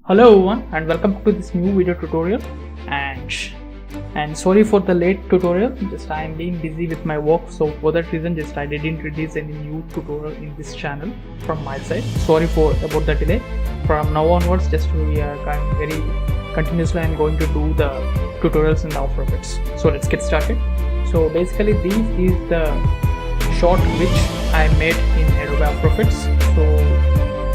Hello everyone and welcome to this new video tutorial and sorry for the late tutorial. Just I am being busy with my work, so for that reason just I didn't release any new tutorial in this channel from my side. Sorry about the delay. From now onwards just we are going very continuously. I am going to do the tutorials in the After Effects. So let's get started. So basically this is the shot which I made in Adobe After Effects. So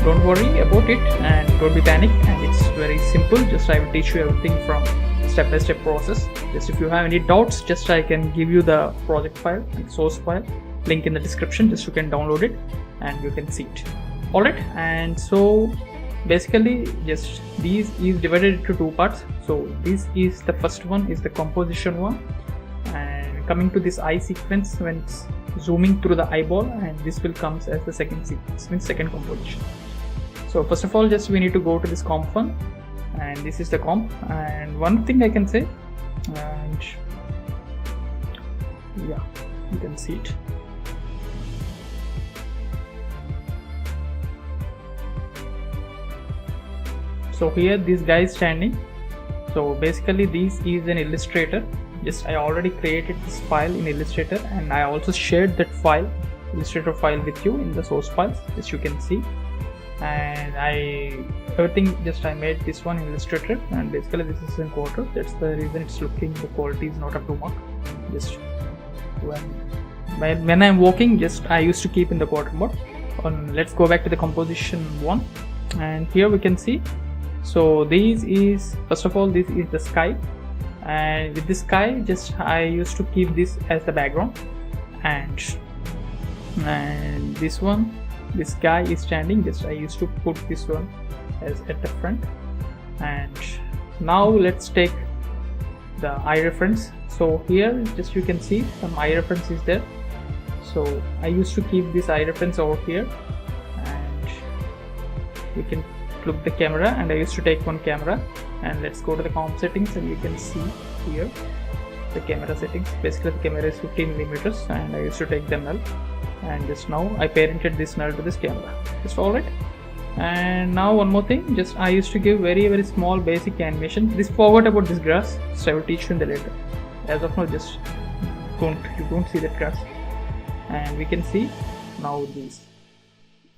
don't worry about it and don't be panic, and it's very simple. Just I will teach you everything from step-by-step process. Just if you have any doubts, just I can give you the project file and source file link in the description. Just you can download it and you can see it. Alright, and so basically just these is divided into two parts. So this is the first one, is the composition one, and coming to this eye sequence when it's zooming through the eyeball, and this will comes as the second sequence, means second composition. So first of all just we need to go to this comp one, and this is the comp. And one thing I can say, and yeah, you can see it. So here this guy is standing. So basically this is an Illustrator. Just I already created this file in Illustrator, and I also shared that file, Illustrator file, with you in the source files, as you can see. And everything just I made this one in Illustrator, and basically this is in quarter. That's the reason it's looking, the quality is not up to mark. Just when I'm working, just I used to keep in the quarter mode. Let's go back to the composition one, and here we can see. So this is, first of all, this is the sky, and with this sky just I used to keep this as the background, and this one, this guy is standing, just I used to put this one as at the front. And now let's take the eye reference. So here just you can see some eye reference is there. So I used to keep this eye reference over here, and you can look the camera, and I used to take one camera. And let's go to the comp settings, and you can see here the camera settings. Basically the camera is 15 millimeters, and I used to take the null, and just now I parented this null to this camera. It's alright. And now one more thing, just I used to give very small basic animation. This forgot about this grass, so I will teach you in the later. As of now just you don't see that grass. And we can see now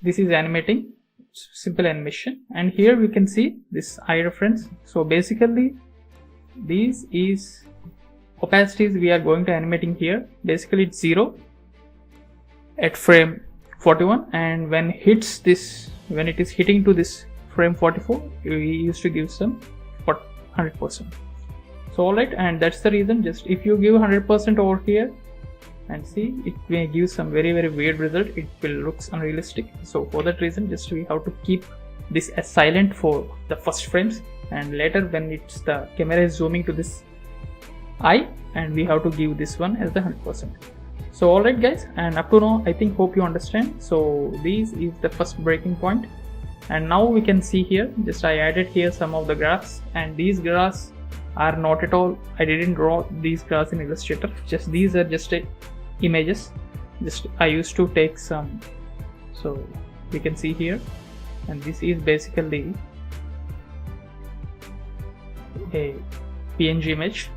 this is animating, simple animation. And here we can see this eye reference. So basically this is opacities we are going to animating here. Basically it's 0 at frame 41, and when it is hitting to this frame 44, we used to give some 100%. So alright, and that's the reason just if you give 100% over here, and see, it may give some very weird result. It will looks unrealistic. So for that reason just we have to keep this as silent for the first frames, and later when it's the camera is zooming to this eye, and we have to give this one as the 100%. So alright guys, and up to now I think hope you understand. So this is the first breaking point, and now we can see here just I added here some of the graphs, and these graphs are not at all, I didn't draw these graphs in Illustrator. Just these are just images. Just I used to take some, so we can see here, and this is basically a PNG image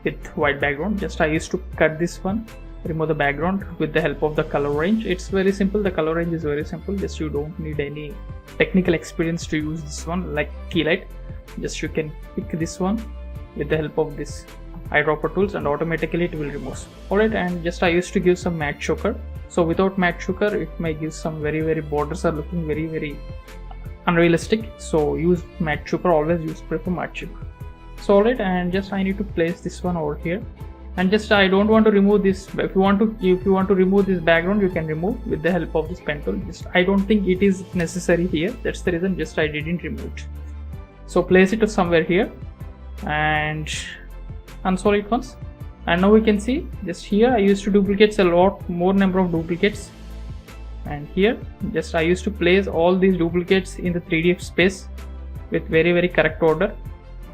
with white background. Just I used to cut this one, remove the background with the help of the color range. It's very simple, the color range is very simple. Just you don't need any technical experience to use this one like keylight. Just you can pick this one with the help of this eyedropper tools, and automatically it will remove. Alright, and just I used to give some matte choker. So without matte choker it may give some very borders are looking very unrealistic. So use matte choker, always use prefer matte choker. So alright, and just I need to place this one over here. And just I don't want to remove this. If you want to remove this background, you can remove with the help of this pen tool. Just I don't think it is necessary here. That's the reason just I didn't remove it. So place it to somewhere here and unsole it once. And now we can see just here I used to duplicate a lot more number of duplicates, and here just I used to place all these duplicates in the 3D space with very correct order.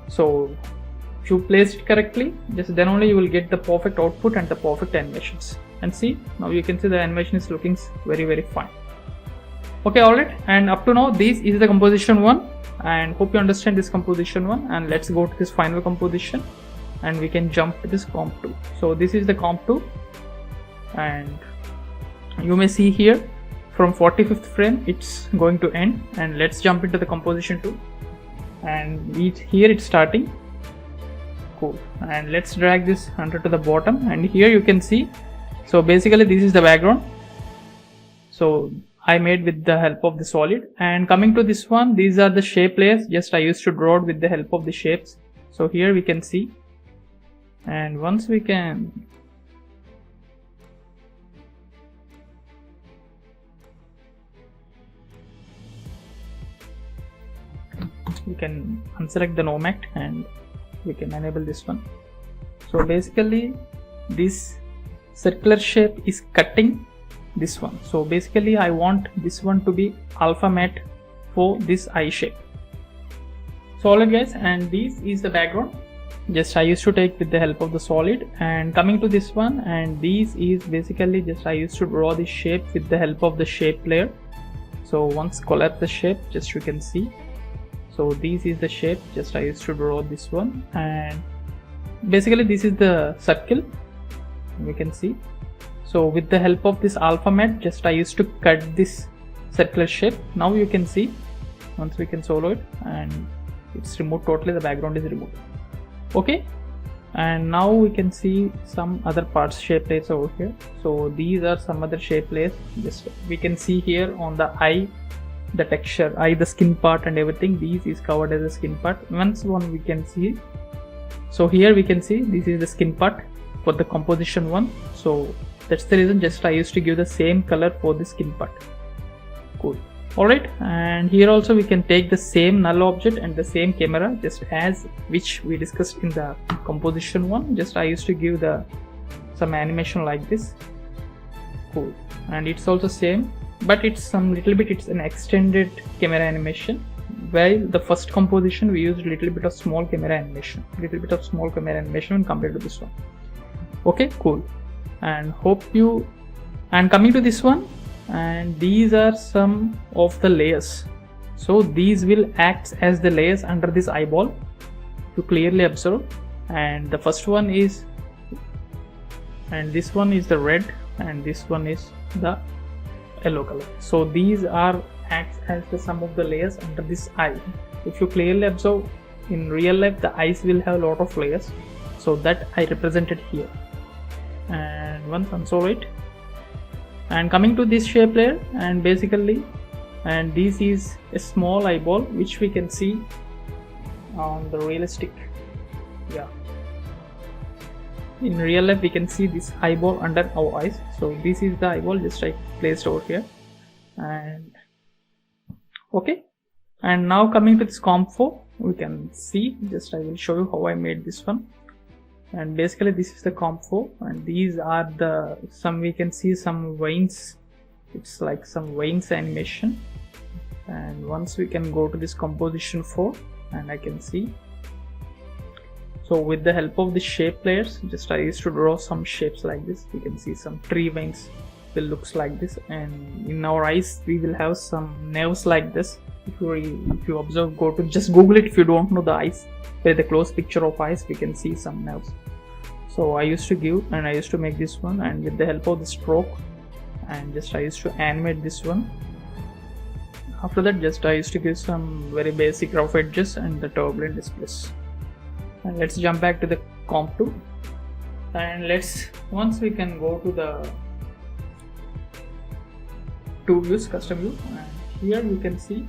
So if you place it correctly, just then only you will get the perfect output and the perfect animations. And see, now you can see the animation is looking very fine. Okay, alright, and up to now this is the composition one, and hope you understand this composition one. And let's go to this final composition and we can jump to this comp 2. So this is the comp 2, and you may see here from 45th frame it's going to end. And let's jump into the composition 2, and here it's starting. Cool. And let's drag this under to the bottom, and here you can see, so basically this is the background, so I made with the help of the solid. And coming to this one, these are the shape layers, just I used to draw it with the help of the shapes. So here we can see, and once we can unselect the nomad and we can enable this one. So basically this circular shape is cutting this one, so basically I want this one to be alpha matte for this eye shape. So alright guys, and this is the background, just I used to take with the help of the solid. And coming to this one, and this is basically just I used to draw the shape with the help of the shape layer. So once collapse the shape, just you can see, so this is the shape, just I used to draw this one. And basically this is the circle, we can see. So with the help of this alpha matte, just I used to cut this circular shape. Now you can see, once we can solo it, and it's removed totally, the background is removed. Okay, and now we can see some other parts, shape layers over here. So these are some other shape layers, just we can see here on the eye, the texture, eye, the skin part and everything, this is covered as a skin part. Once one we can see, so here we can see this is the skin part for the composition one. So that's the reason just I used to give the same color for the skin part. Cool. Alright, and here also we can take the same null object and the same camera, just as which we discussed in the composition one. Just I used to give the some animation like this. Cool. And it's also same, but it's some little bit, it's an extended camera animation, while the first composition we used a little bit of small camera animation when compared to this one. Okay, cool. And hope you, and coming to this one, and these are some of the layers. So these will act as the layers under this eyeball to clearly observe. And the first one is, and this one is the red, and this one is the yellow color. So these are acts as the sum of the layers under this eye. If you clearly observe in real life, the eyes will have a lot of layers, so that I represented here. And once unsolo it, and coming to this shape layer, and basically, and this is a small eyeball which we can see on the realistic, yeah, in real life we can see this eyeball under our eyes. So this is the eyeball, just I placed over here. And okay, and now coming to this comp 4, we can see, just I will show you how I made this one. And basically this is the comp 4, and these are the some, we can see some veins, it's like some veins animation. And once we can go to this composition 4, and I can see, so with the help of the shape layers, just I used to draw some shapes like this. We can see some tree veins will looks like this, and in our eyes we will have some nerves like this. If you observe, go to just Google it if you don't know the eyes, with the close picture of eyes we can see some nerves. So I used to give, and I used to make this one, and with the help of the stroke, and just I used to animate this one. After that, just I used to give some very basic rough edges and the turbulent displays. And let's jump back to the comp 2, and let's, once we can go to the 2 views, custom view, and here you can see,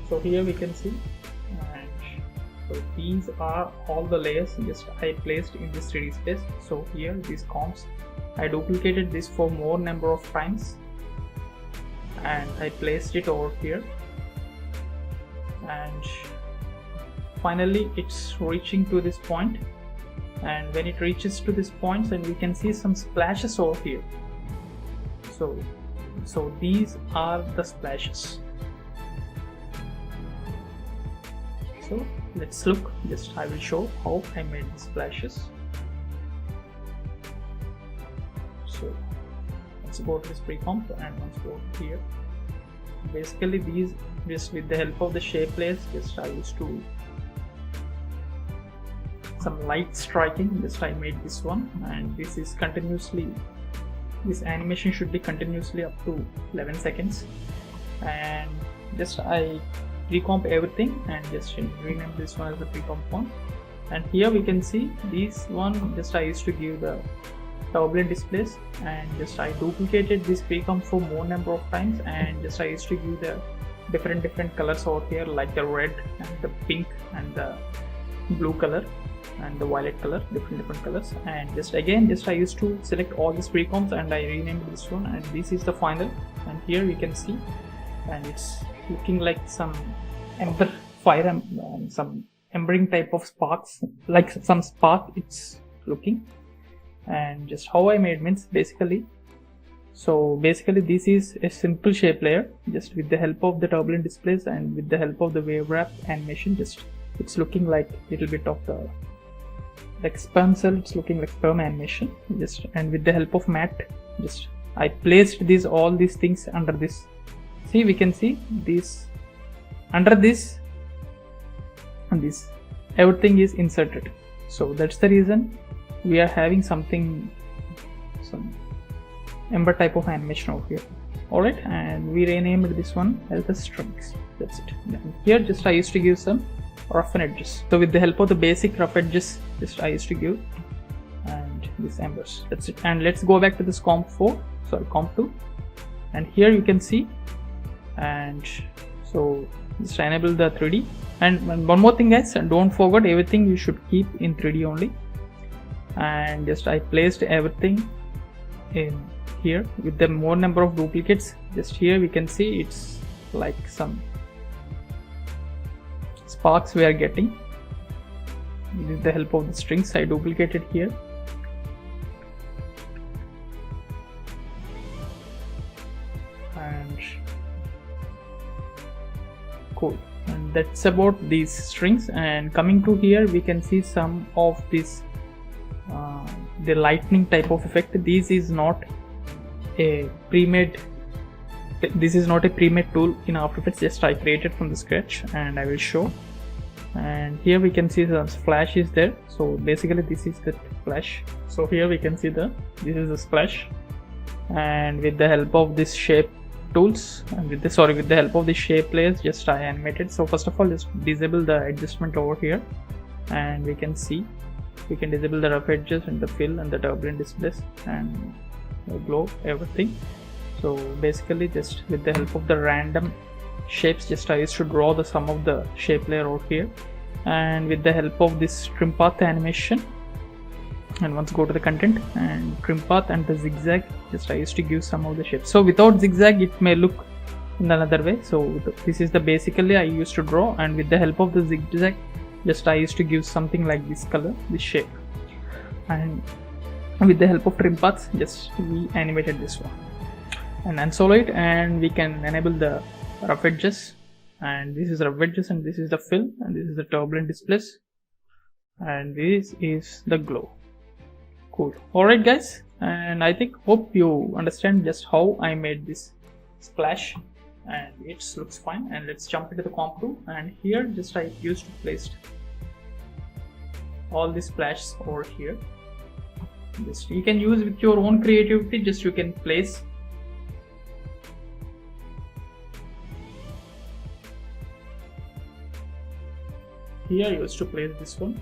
so here we can see, and so these are all the layers just I placed in this 3D space. So here these comps, I duplicated this for more number of times, and I placed it over here, and finally it's reaching to this point. And when it reaches to this point, then we can see some splashes over here. So these are the splashes. So let's look. Just I will show how I made these flashes. So let's go to this pre-comp and let's go here. Basically these, just with the help of the shape layers, just I used to some light striking. Just I made this one, and this is continuously, this animation should be continuously up to 11 seconds. And just I recomp everything and just rename this one as the pre-comp one. And here we can see this one, just I used to give the turbulent displays, and just I duplicated this pre-comp for more number of times, and just I used to give the different colors over here, like the red and the pink and the blue color and the violet color, different colors. And just again, just I used to select all these pre-comps and I renamed this one, and this is the final. And here we can see, and it's looking like some ember fire and some embering type of sparks, like some spark it's looking. And just how I made means basically, so basically this is a simple shape layer, just with the help of the turbulent displays and with the help of the wave wrap animation, just it's looking like a little bit of the like sperm cell, it's looking like sperm animation. Just, and with the help of matte, just I placed these all these things under this. See, we can see this under this and this, everything is inserted. So that's the reason we are having some ember type of animation over here. Alright, and we renamed this one as the strings. That's it. Then here just I used to give some rough edges. So with the help of the basic rough edges, just I used to give and these embers. That's it. And let's go back to this comp 2, and here you can see, and so just enable the 3D. And one more thing guys, and don't forget, everything you should keep in 3D only. And just I placed everything in here with the more number of duplicates. Just here we can see it's like some sparks we are getting with the help of the strings. I duplicated here. And cool. And that's about these strings. And coming to here, we can see some of this the lightning type of effect. This is not a pre-made tool in After Effects, just I created from the scratch, and I will show. And here we can see the splash is there. So basically this is the flash. So here we can see this is the splash, and with the help of this shape tools and with the help of the shape layers, just I animated. So first of all, just disable the adjustment over here, and we can see we can disable the rough edges and the fill and the turbulent displays and the glow, everything. So basically just with the help of the random shapes, just I used to draw the sum of the shape layer over here. And with the help of this trim path animation, and once go to the content and trim path and the zigzag, just I used to give some of the shapes. So without zigzag it may look in another way. So this is the basically I used to draw, and with the help of the zigzag, just I used to give something like this color, this shape. And with the help of trim paths, just we animated this one and unsolo it, and we can enable the rough edges, and this is rough edges, and this is the fill, and this is the turbulent displays, and this is the glow. Cool. Alright guys, and I hope you understand just how I made this splash, and it looks fine. And let's jump into the comp 2, and here just I used to place all these splashes over here. Just you can use with your own creativity, just you can place. Here I used to place this one,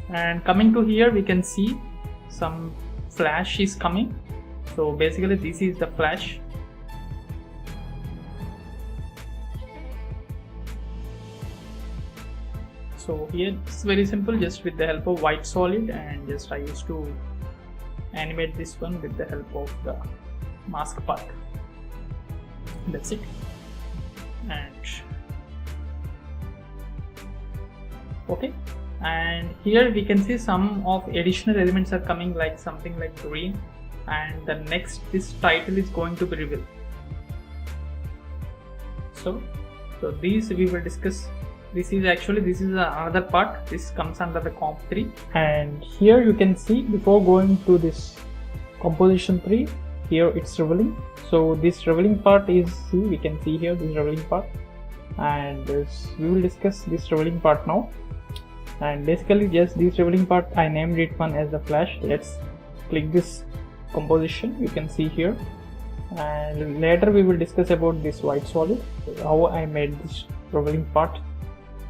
and coming to here we can see some flash is coming. So basically this is the flash. So here it's very simple, just with the help of white solid, and just I used to animate this one with the help of the mask path. That's it. And okay, and here we can see some of additional elements are coming, like something like green, and the next this title is going to be revealed. So these we will discuss. This is another part. This comes under the comp 3, and here you can see, before going to this composition 3, here it's revealing. So this revealing part is, we can see here this revealing part, and we will discuss this revealing part now. And basically just this revealing part, I named it one as the flash. Let's click this composition, you can see here, and later we will discuss about this white solid, how I made this revealing part.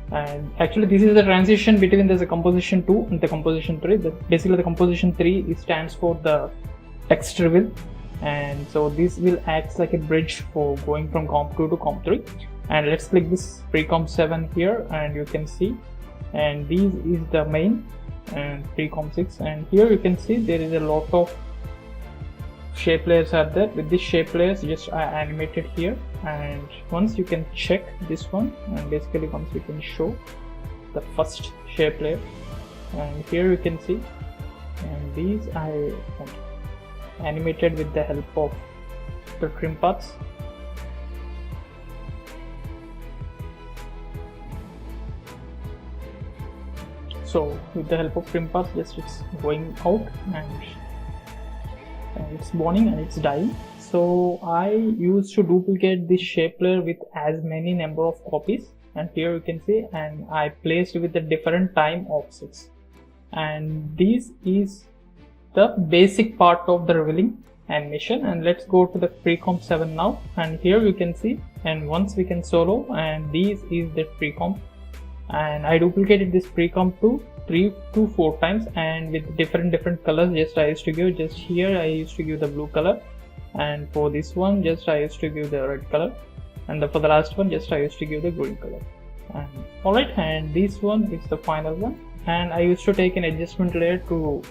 And actually this is the transition between the composition 2 and the composition 3. Basically the composition 3 stands for the text reveal, and so this will act like a bridge for going from comp 2 to comp 3. And let's click this pre-comp 7 here, and you can see, and this is the main, and pre-comp 6, and here you can see there is a lot of shape layers are there. With this shape layers, just I animated here, and once you can check this one, and basically once you can show the first shape layer, and here you can see, and these I animated with the help of the trim paths. So with the help of trim paths, just it's going out, and it's burning and it's dying. So I used to duplicate this shape layer with as many number of copies, and here you can see, and I placed with the different time offsets. And this is the basic part of the revealing animation. And let's go to the pre-comp 7 now, and here you can see, and once we can solo, and this is the pre-comp, and I duplicated this pre-comp to 3 to 4 times, and with different colors. Just I used to give, just here I used to give the blue color, and for this one just I used to give the red color, and for the last one just I used to give the green color. And alright, and this one is the final one, and I used to take an adjustment layer to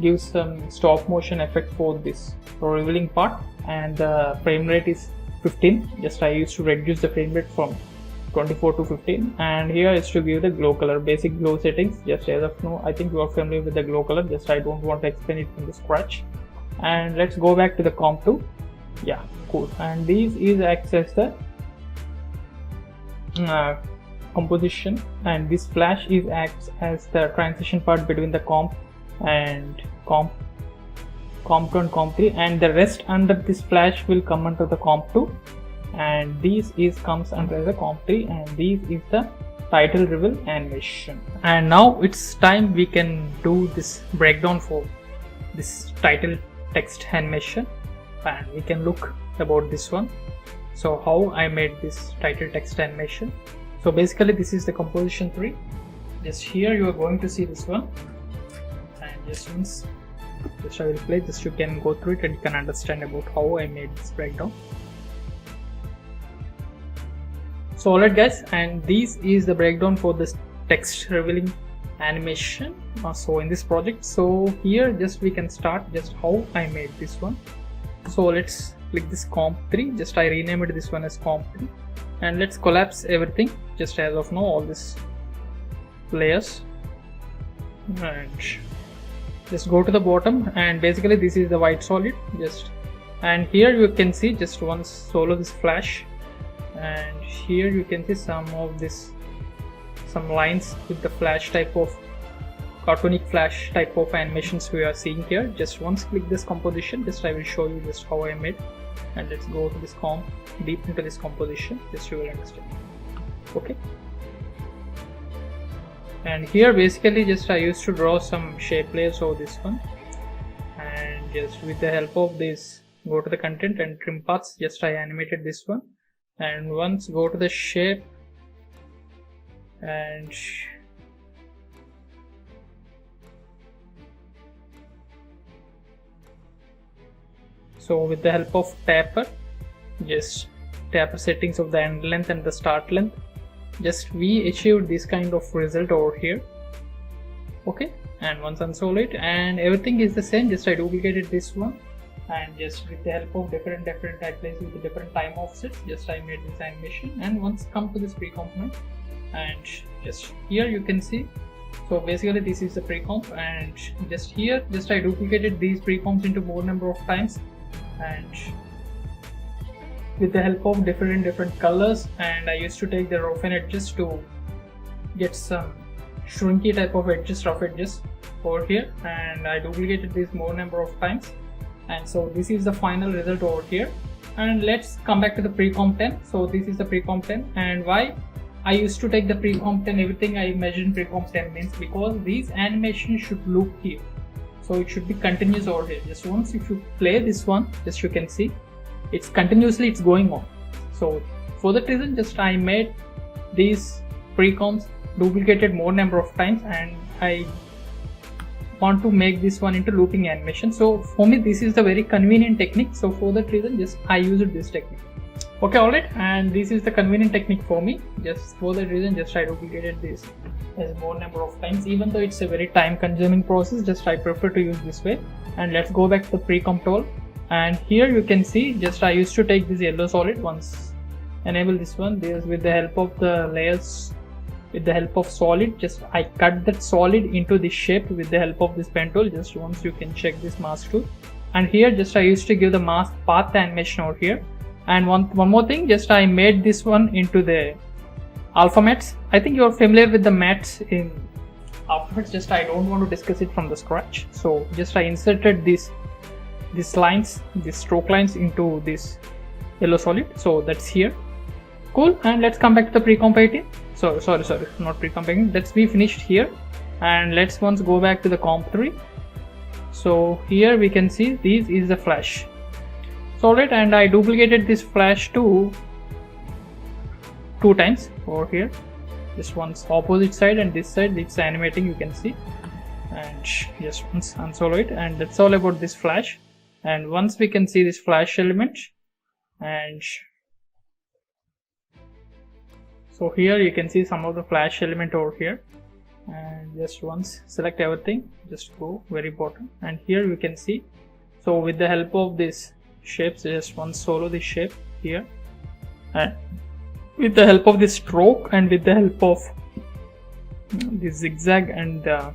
give some stop motion effect for this revealing part, and the frame rate is 15. Just I used to reduce the frame rate from 24 to 15, and here is to give the glow color, basic glow settings. Just as of now, I think you are familiar with the glow color, just I don't want to explain it from the scratch. And let's go back to the comp 2. Yeah, cool. And this is acts as the composition, and this flash is acts as the transition part between the comp and comp 2 and comp 3, and the rest under this flash will come under the comp 2, and this comes under the comp 3, and this is the title reveal animation. And now it's time we can do this breakdown for this title text animation, and we can look about this one. So how I made this title text animation. So basically this is the composition 3. Just here you are going to see this one, and just once I will play, just you can go through it and you can understand about how I made this breakdown. So alright guys, and this is the breakdown for this text revealing animation. So in this project, so here just we can start just how I made this one. So let's click this comp 3, just I renamed this one as comp 3, and let's collapse everything just as of now, all these layers, and just go to the bottom, and basically this is the white solid. Just, and here you can see, just once solo this flash, and here you can see some lines with the flash type of cartoonic flash type of animations we are seeing here. Just once click this composition, just I will show you just how I made, and let's go to this comp, deep into this composition, just you will understand. Okay, and here basically just I used to draw some shape layers over this one, and just with the help of this, go to the content and trim paths, just I animated this one, and once go to the shape, and so with the help of tapper, just tapper settings of the end length and the start length, just we achieved this kind of result over here. Okay, and once unsolo it, and everything is the same, just I duplicated this one, and just with the help of different I placed with the different time offsets, just I made this animation. And once come to this pre-component, and just here you can see, so basically this is the pre-comp, and just here just I duplicated these pre-comps into more number of times, and with the help of different colors, and I used to take the roughen edges to get some shrinky type of edges, rough edges over here, and I duplicated this more number of times, and so this is the final result over here. And let's come back to the pre-comp 10. So this is the pre-comp 10, and why I used to take the pre-comp 10, everything I measured in pre-comp 10 means because these animations should loop here, so it should be continuous over here. Just once if you play this one, just you can see it's continuously it's going on. So for that reason, just I made these pre-comps duplicated more number of times, and I want to make this one into looping animation. So for me this is the very convenient technique, so for that reason just I used this technique. Okay, alright, and this is the convenient technique for me. Just for that reason just I duplicated this as more number of times, even though it's a very time consuming process, just I prefer to use this way. And let's go back to the pre-comp tool, and here you can see just I used to take this yellow solid, once enable this one, this with the help of the layers, with the help of solid, just I cut that solid into this shape with the help of this pen tool. Just once you can check this mask tool, and here just I used to give the mask path animation over here. And one more thing, just I made this one into the alpha mattes. I think you're familiar with the mattes in After Effects, just I don't want to discuss it from the scratch, so just I inserted these lines, these stroke lines into this yellow solid, so that's here. Cool, and let's come back to the pre-comp 18. Sorry, not pre-comp 18. Let's be finished here, and let's once go back to the comp 3. So here we can see this is the flash. So alright, and I duplicated this flash two times over here. Just once opposite side, and this side it's animating, you can see, and just once unsolo it, and that's all about this flash. And once we can see this flash element, and so here you can see some of the flash element over here, and just once select everything, just go very bottom, and here you can see, so with the help of this shapes, just once solo this shape here, and with the help of this stroke and with the help of this zigzag and go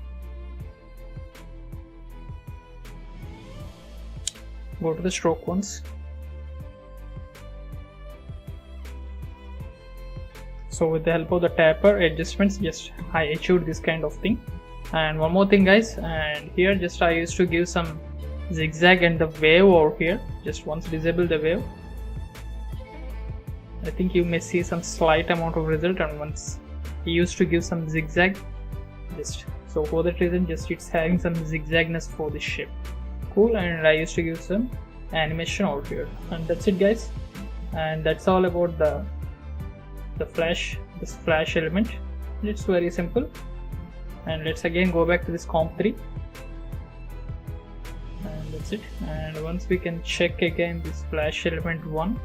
to the stroke once. So with the help of the tapper adjustments, just I achieved this kind of thing. And one more thing guys, and here just I used to give some zigzag and the wave over here. Just once disable the wave, I think you may see some slight amount of result, and once he used to give some zigzag, just so for that reason just it's having some zigzagness for this shape. Cool, and I used to give some animation over here, and that's it guys. And that's all about this flash element. It's very simple. And let's again go back to this comp 3, and that's it. And once we can check again this flash element 1,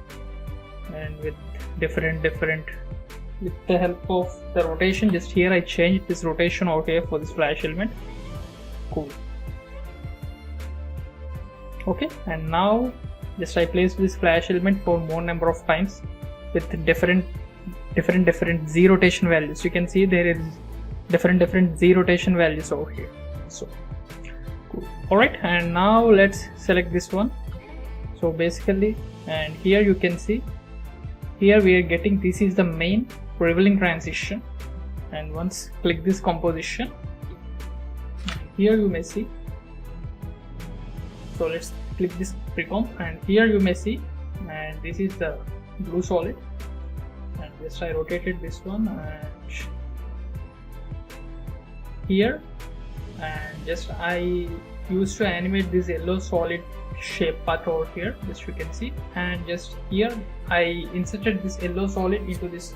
and with different with the help of the rotation, just here I changed this rotation over here for this flash element. Cool. Okay, and now just I placed this flash element for more number of times with different Z rotation values. You can see there is different Z rotation values over here. So cool. Alright, and now let's select this one. So basically, and here you can see, here we are getting, this is the main revealing transition, and once click this composition, here you may see, so let's click this pre-comp, and here you may see, and this is the blue solid, and just I rotated this one, and here, and just I used to animate this yellow solid shape path over here, just you can see, and just here I inserted this yellow solid into this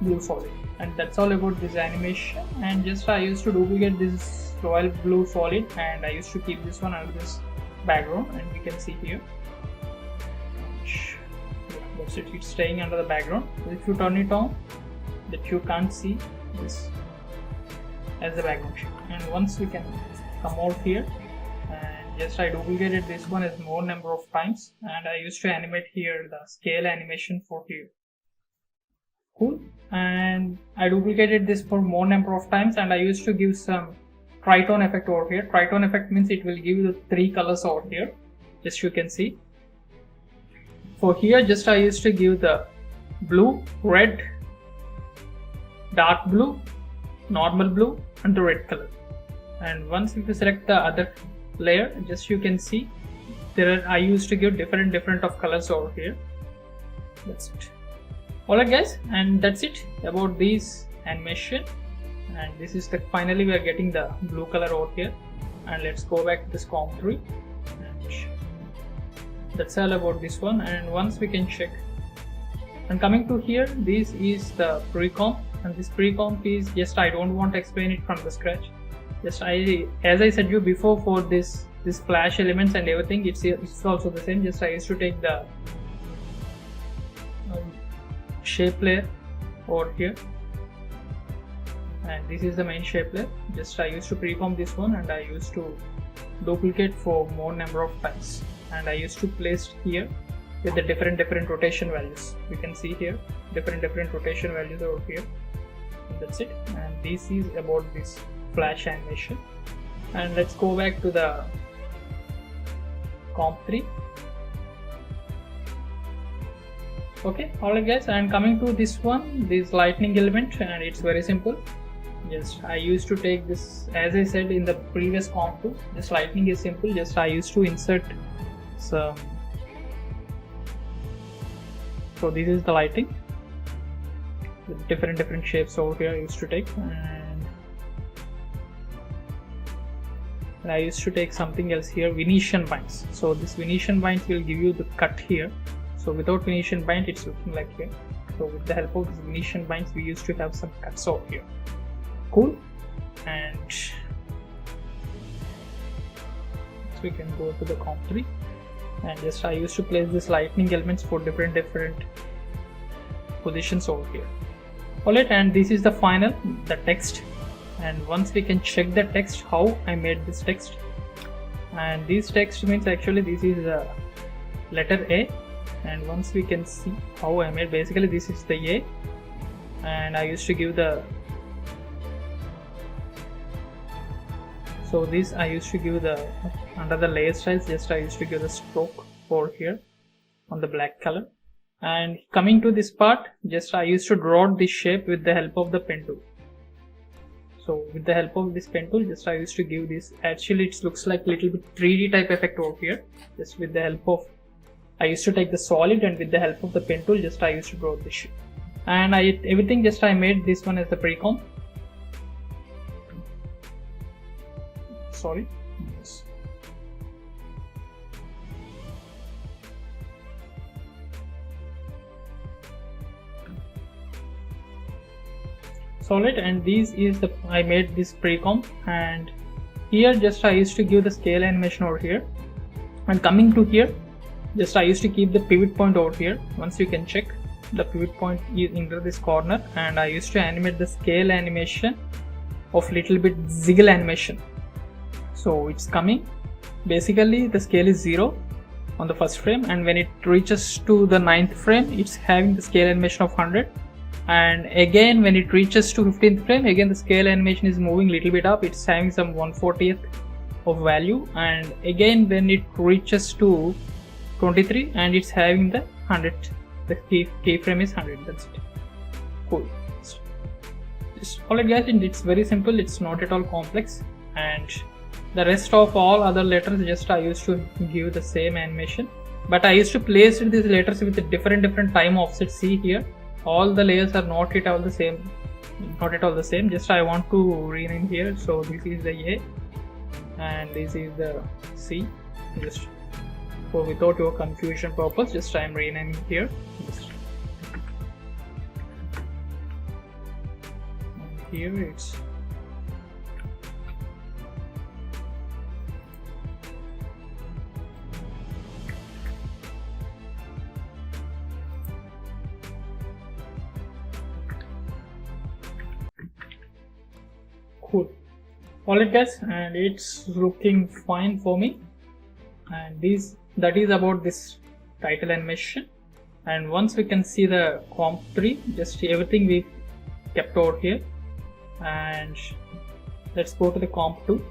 blue solid, and that's all about this animation. And just I used to duplicate this royal blue solid, and I used to keep this one under this background, and you can see here, that's it, it's staying under the background. If you turn it on, that you can't see this as the background shape. And once we can come out here, and just I duplicated this one as more number of times, and I used to animate here the scale animation for here. Cool. And I duplicated this for more number of times, and I used to give some tritone effect over here. Tritone effect means it will give you the 3 colors over here, just you can see. for here just I used to give the blue, red, dark blue, normal blue and the red color. And once if you select the other layer, just you can see I used to give different of colors over here. That's it. Alright guys, and that's it about this animation. And this is the finally we are getting the blue color over here. And let's go back to this comp 3. And that's all about this one. And once we can check. And coming to here, this is the pre-comp, and this pre-comp is just I don't want to explain it from the scratch. Just as I said you before, for this flash elements and everything, it's also the same. Just I used to take the shape layer over here, and this is the main shape layer. Just I used to pre-comp this one, and I used to duplicate for more number of times, and I used to place here with the different rotation values. You can see here different rotation values over here, and that's it. And this is about this flash animation. And let's go back to the comp 3. Okay, alright guys, and coming to this one, this lightning element, and it's very simple. Just I used to take this, as I said in the previous comp 2, this lightning is simple. Just I used to insert some, so this is the lighting with different shapes over here I used to take, and I used to take something else here, Venetian binds. So this Venetian binds will give you the cut here. So without Venetian bind, it's looking like here. So with the help of this Venetian binds, we used to have some cuts over here. Cool. And so we can go to the comp 3, and just I used to place this lightning elements for different positions over here. Alright, and this is the final, the text. And once we can check the text, how I made this text. And this text means actually this is the letter A. And once we can see how I made, basically this is the A, and I used to give the, so this I used to give the, under the layer styles, just I used to give the stroke over here on the black color. And coming to this part, just I used to draw this shape with the help of the pen tool. So with the help of this pen tool, just I used to give this, actually it looks like little bit 3D type effect over here. Just with the help of, I used to take the solid, and with the help of the pen tool, just I used to draw this shape. And everything just I made this one as the pre-comp. Sorry. Yes. Solid, and this is the, I made this pre-comp, and here just I used to give the scale animation over here. And coming to here, just I used to keep the pivot point over here. Once you can check, the pivot point is into this corner, and I used to animate the scale animation of little bit ziggle animation. So it's coming, basically the scale is 0 on the first frame, and when it reaches to the 9th frame, it's having the scale animation of 100. And again when it reaches to 15th frame, again the scale animation is moving little bit up, it's having some 1/40th of value. And again when it reaches to 23, and it's having the 100, the keyframe is 100. That's it. Cool. Alright guys, and it's very simple, it's not at all complex. And the rest of all other letters, just I used to give the same animation, but I used to place these letters with a different time offset. See here, all the layers are not at all the same, just I want to rename here. So this is the A, and this is the C. Just for without your confusion purpose, just I am renaming here. And here it's cool. Alright guys, and it's looking fine for me. And that is about this title animation. And once we can see the comp 3, just everything we kept over here. And let's go to the comp 2.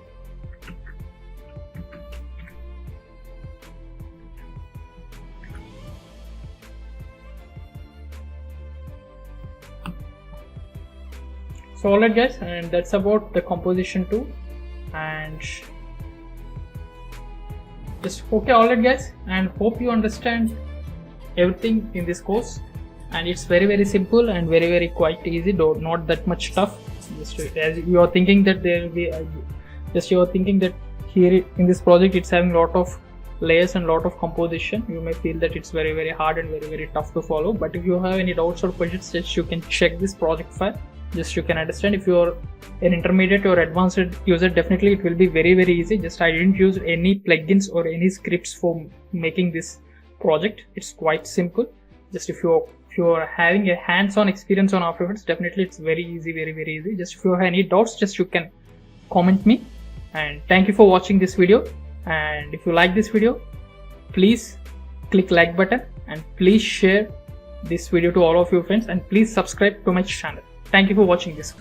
So alright guys, and that's about the composition too. And just okay, alright guys, and hope you understand everything in this course. And it's very simple and very quite easy, though not that much tough. Just as you are thinking that there will be just you are thinking that here in this project it's having a lot of layers and lot of composition, you may feel that it's very hard and very tough to follow. But if you have any doubts or questions, just you can check this project file, just you can understand. If you're an intermediate or advanced user, definitely it will be very easy. Just I didn't use any plugins or any scripts for making this project. It's quite simple. Just if you're having a hands-on experience on After Effects, definitely it's very easy, very easy. Just if you have any doubts, just you can comment me. And thank you for watching this video. And if you like this video, please click like button and please share this video to all of your friends, and please subscribe to my channel. Thank you for watching this.